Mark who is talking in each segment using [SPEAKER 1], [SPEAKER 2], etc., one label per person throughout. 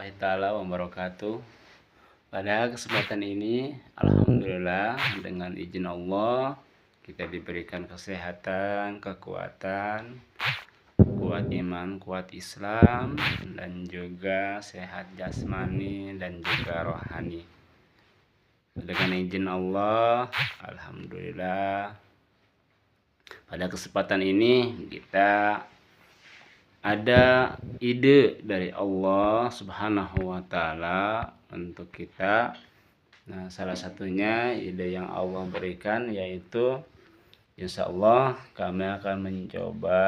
[SPEAKER 1] warahmatullahi taala wabarakatuh. Pada kesempatan ini, alhamdulillah dengan izin Allah kita diberikan kesehatan, kekuatan, kuat iman, kuat Islam, dan juga sehat jasmani dan juga rohani. Dengan izin Allah, alhamdulillah pada kesempatan ini kita ada ide dari Allah Subhanahu wa taala untuk kita. Nah, salah satunya ide yang Allah berikan yaitu insya Allah kami akan mencoba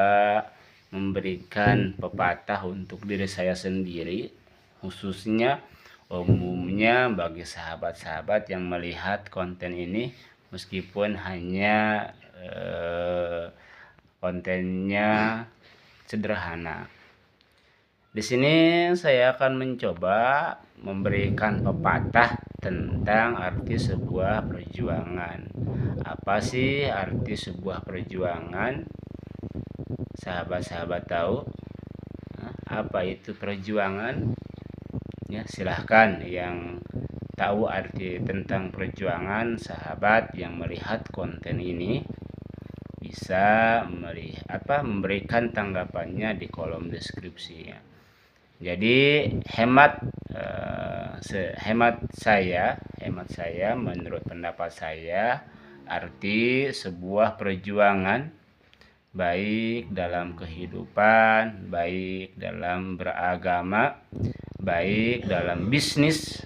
[SPEAKER 1] memberikan pepatah untuk diri saya sendiri, khususnya umumnya bagi sahabat-sahabat yang melihat konten ini, meskipun hanya kontennya sederhana. Di sini saya akan mencoba memberikan pepatah tentang arti sebuah perjuangan. Apa sih arti sebuah perjuangan? Sahabat-sahabat tahu apa itu perjuangan? Ya, silahkan yang tahu arti tentang perjuangan, sahabat yang melihat konten ini bisa memberikan tanggapannya di kolom deskripsi ya. Jadi hemat saya menurut pendapat saya, arti sebuah perjuangan baik dalam kehidupan, baik dalam beragama, baik dalam bisnis,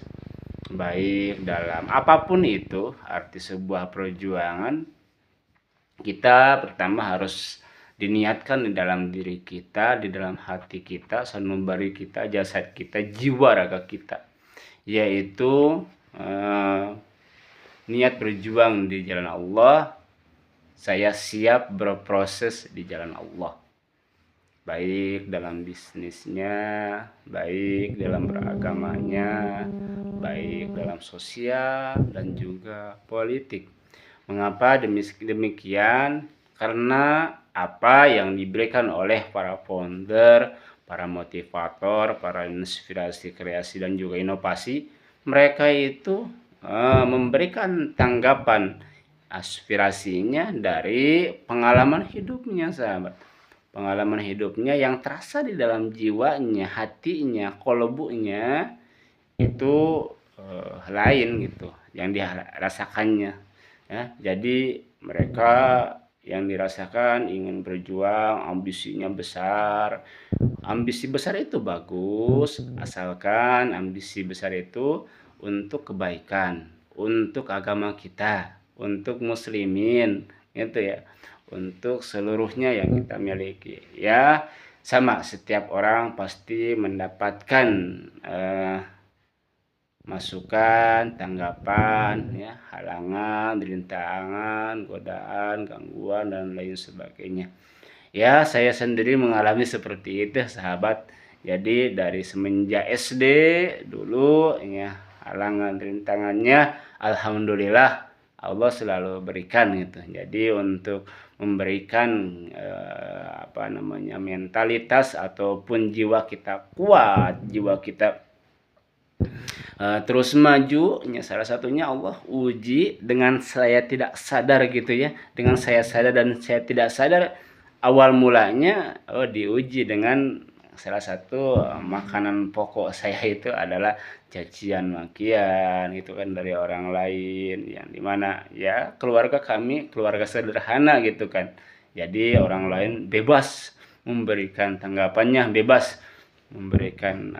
[SPEAKER 1] baik dalam apapun itu, arti sebuah perjuangan kita pertama harus diniatkan di dalam diri kita, di dalam hati kita, sanubari kita, jasad kita, jiwa raga kita, yaitu niat berjuang di jalan Allah. Saya siap berproses di jalan Allah, baik dalam bisnisnya, baik dalam beragamanya, baik dalam sosial dan juga politik. Mengapa demikian? Karena apa yang diberikan oleh para founder, para motivator, para inspirasi kreasi dan juga inovasi, mereka itu memberikan tanggapan aspirasinya dari pengalaman hidupnya, sahabat. Pengalaman hidupnya yang terasa di dalam jiwanya, hatinya, kolbunya itu lain gitu yang dirasakannya. Ya, jadi mereka yang dirasakan ingin berjuang, ambisinya besar. Ambisi besar itu bagus, asalkan ambisi besar itu untuk kebaikan, untuk agama kita, untuk muslimin, gitu ya, untuk seluruhnya yang kita miliki. Ya, sama, setiap orang pasti mendapatkan masukan, tanggapan, ya, halangan, rintangan, godaan, gangguan, dan lain sebagainya. Ya, saya sendiri mengalami seperti itu, sahabat. Jadi dari semenjak SD dulu, ya, halangan, rintangannya, alhamdulillah Allah selalu berikan gitu. Jadi untuk memberikan mentalitas ataupun jiwa kita kuat, jiwa kita terus maju, ya, salah satunya Allah uji dengan saya tidak sadar gitu ya, dengan saya sadar dan saya tidak sadar. Awal mulanya diuji dengan salah satu makanan pokok saya itu adalah cacian makian itu kan dari orang lain, yang dimana ya keluarga kami keluarga sederhana gitu kan. Jadi orang lain bebas memberikan tanggapannya, bebas memberikan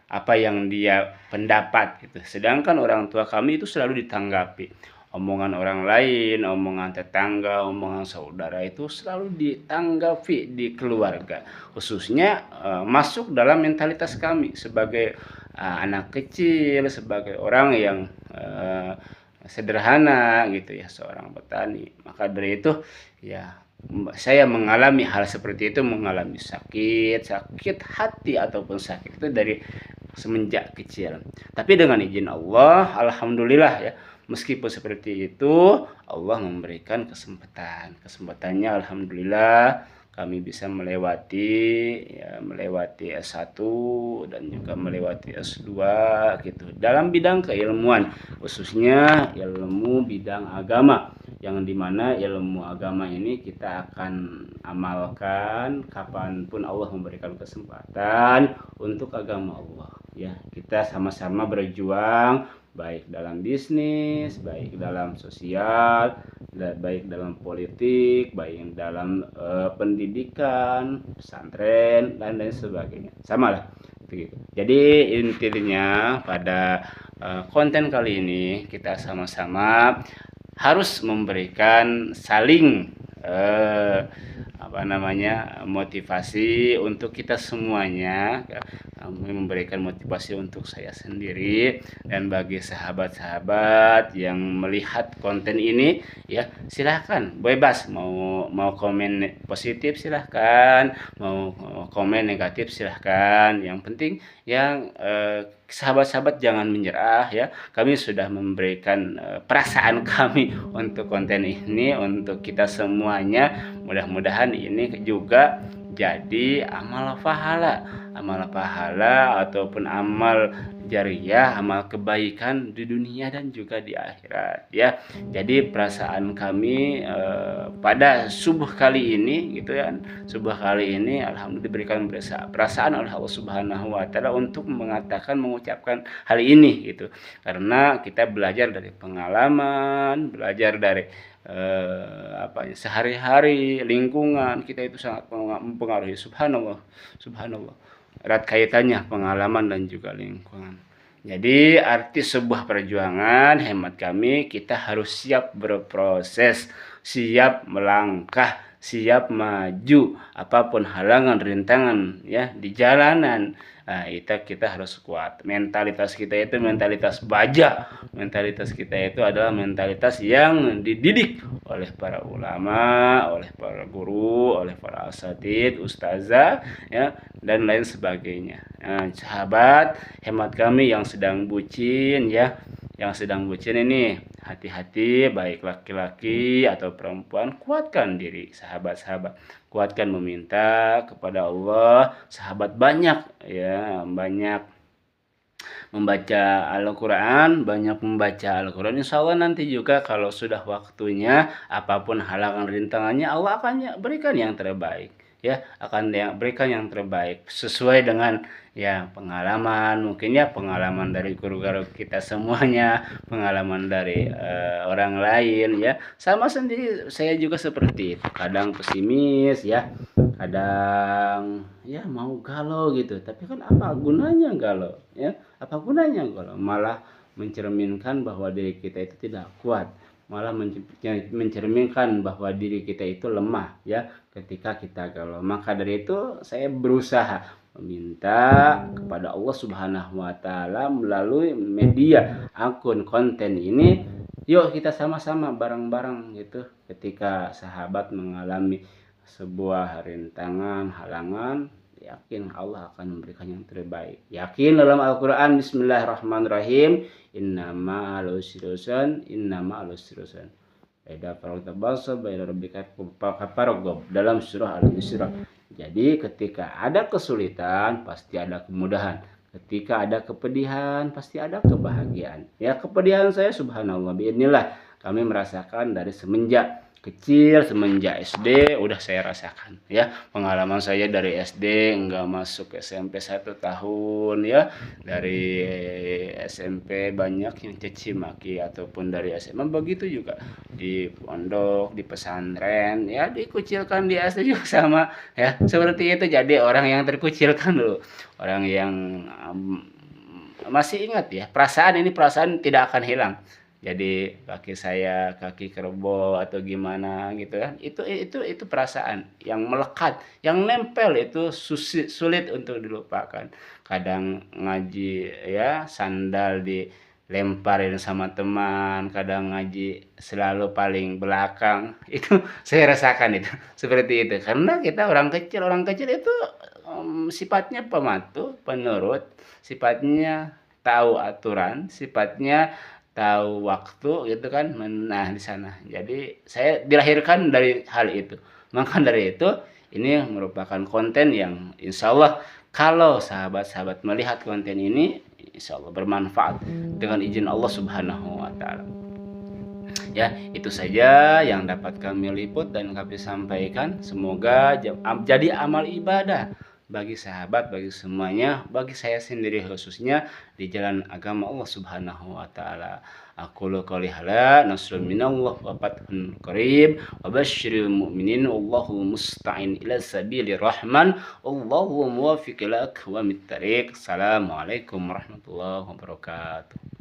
[SPEAKER 1] apa yang dia pendapat gitu. Sedangkan orang tua kami itu selalu ditanggapi. Omongan orang lain, omongan tetangga, omongan saudara itu selalu ditanggapi di keluarga. Khususnya masuk dalam mentalitas kami sebagai anak kecil, sebagai orang yang sederhana gitu ya, seorang petani. Maka dari itu ya saya mengalami hal seperti itu, mengalami sakit hati ataupun sakit itu dari semenjak kecil. Tapi dengan izin Allah, alhamdulillah ya, meskipun seperti itu Allah memberikan kesempatannya alhamdulillah kami bisa melewati ya, melewati S1 dan juga melewati S2 gitu dalam bidang keilmuan, khususnya ilmu bidang agama, yang dimana ilmu agama ini kita akan amalkan kapanpun Allah memberikan kesempatan untuk agama Allah ya. Kita sama-sama berjuang baik dalam bisnis, baik dalam sosial, baik dalam politik, baik dalam pendidikan, pesantren dan lain sebagainya. Sama lah begitu. Jadi intinya pada konten kali ini kita sama-sama harus memberikan saling motivasi untuk kita semuanya. Kami memberikan motivasi untuk saya sendiri dan bagi sahabat-sahabat yang melihat konten ini ya, silahkan bebas mau komen positif silahkan, mau komen negatif silahkan. Yang penting yang sahabat-sahabat jangan menyerah ya. Kami sudah memberikan perasaan kami untuk konten ini untuk kita semuanya. Mudah-mudahan ini juga jadi amal pahala ataupun amal jariah, amal kebaikan di dunia dan juga di akhirat ya. Jadi perasaan kami pada subuh kali ini gitu ya, subuh kali ini alhamdulillah diberikan perasaan oleh Allah Subhanahu wa taala untuk mengucapkan hal ini gitu. Karena kita belajar dari pengalaman, belajar dari sehari-hari, lingkungan kita itu sangat mempengaruhi. Subhanallah erat kaitannya pengalaman dan juga lingkungan. Jadi arti sebuah perjuangan hemat kami, kita harus siap berproses, siap melangkah, siap maju apapun halangan rintangan ya di jalanan. Nah, kita harus kuat. Mentalitas kita itu mentalitas baja. Mentalitas kita itu adalah mentalitas yang dididik oleh para ulama, oleh para guru, oleh para asatid, ustazah ya, dan lain sebagainya. Nah, sahabat, hemat kami yang sedang bucin ya, yang sedang bucin ini hati-hati, baik laki-laki atau perempuan, kuatkan diri sahabat-sahabat, kuatkan meminta kepada Allah. Sahabat banyak ya, banyak membaca Al-Quran, insya Allah nanti juga kalau sudah waktunya, apapun halangan rintangannya, Allah akan berikan yang terbaik ya, akan berikan yang terbaik sesuai dengan ya pengalaman, mungkin ya pengalaman dari guru-guru kita semuanya, pengalaman dari orang lain ya. Sama sendiri saya juga seperti itu, kadang pesimis ya, kadang ya mau galau gitu, tapi kan apa gunanya galau ya, apa gunanya galau, malah mencerminkan bahwa diri kita itu tidak kuat, malah mencerminkan bahwa diri kita itu lemah ya ketika kita galau. Maka dari itu saya berusaha meminta kepada Allah Subhanahu wa taala melalui media akun konten ini, yuk kita sama-sama bareng-bareng gitu. Ketika sahabat mengalami sebuah rintangan, halangan, yakin Allah akan memberikan yang terbaik. Yakin dalam Al-Quran, bismillahirrahmanirrahim, innama al-usri yusran, Eda faragtabasa baina rabbika faragab, dalam surah Al-Isra. Jadi ketika ada kesulitan pasti ada kemudahan, ketika ada kepedihan pasti ada kebahagiaan. Ya, kepedihan saya subhanallah biidznillah kami merasakan dari semenjak kecil, semenjak SD udah saya rasakan ya. Pengalaman saya dari SD enggak masuk SMP 1 tahun ya, dari SMP banyak yang caci maki, ataupun dari SMA begitu juga, di pondok, di pesantren ya, dikucilkan di SD juga sama ya, seperti itu. Jadi orang yang terkucilkan dulu, orang yang masih ingat ya, perasaan tidak akan hilang. Jadi kaki saya kaki kerbau atau gimana gitu kan, itu perasaan yang melekat, yang nempel, itu sulit untuk dilupakan. Kadang ngaji ya sandal dilemparin sama teman, kadang ngaji selalu paling belakang, itu saya rasakan itu seperti itu. Karena kita orang kecil itu sifatnya pematuh, penurut, sifatnya tahu aturan, sifatnya tahu waktu gitu kan. Nah di sana jadi saya dilahirkan dari hal itu. Maka dari itu Ini merupakan konten yang insya Allah kalau sahabat-sahabat melihat konten ini, insya Allah bermanfaat dengan izin Allah Subhanahu wa Ta'ala. Ya, itu saja yang dapat kami liput dan kami sampaikan. Semoga jadi amal ibadah bagi sahabat, bagi semuanya, bagi saya sendiri khususnya di jalan agama Allah Subhanahu wa Ta'ala. Aqulu qouli hadza, nasrun minallah wa fathun qarib, wa basyiril mu'minin, wallahu musta'in ila sabilir rahman, wallahu muwaffiq ila aqwamit thariq. Assalamualaikum warahmatullahi wabarakatuh.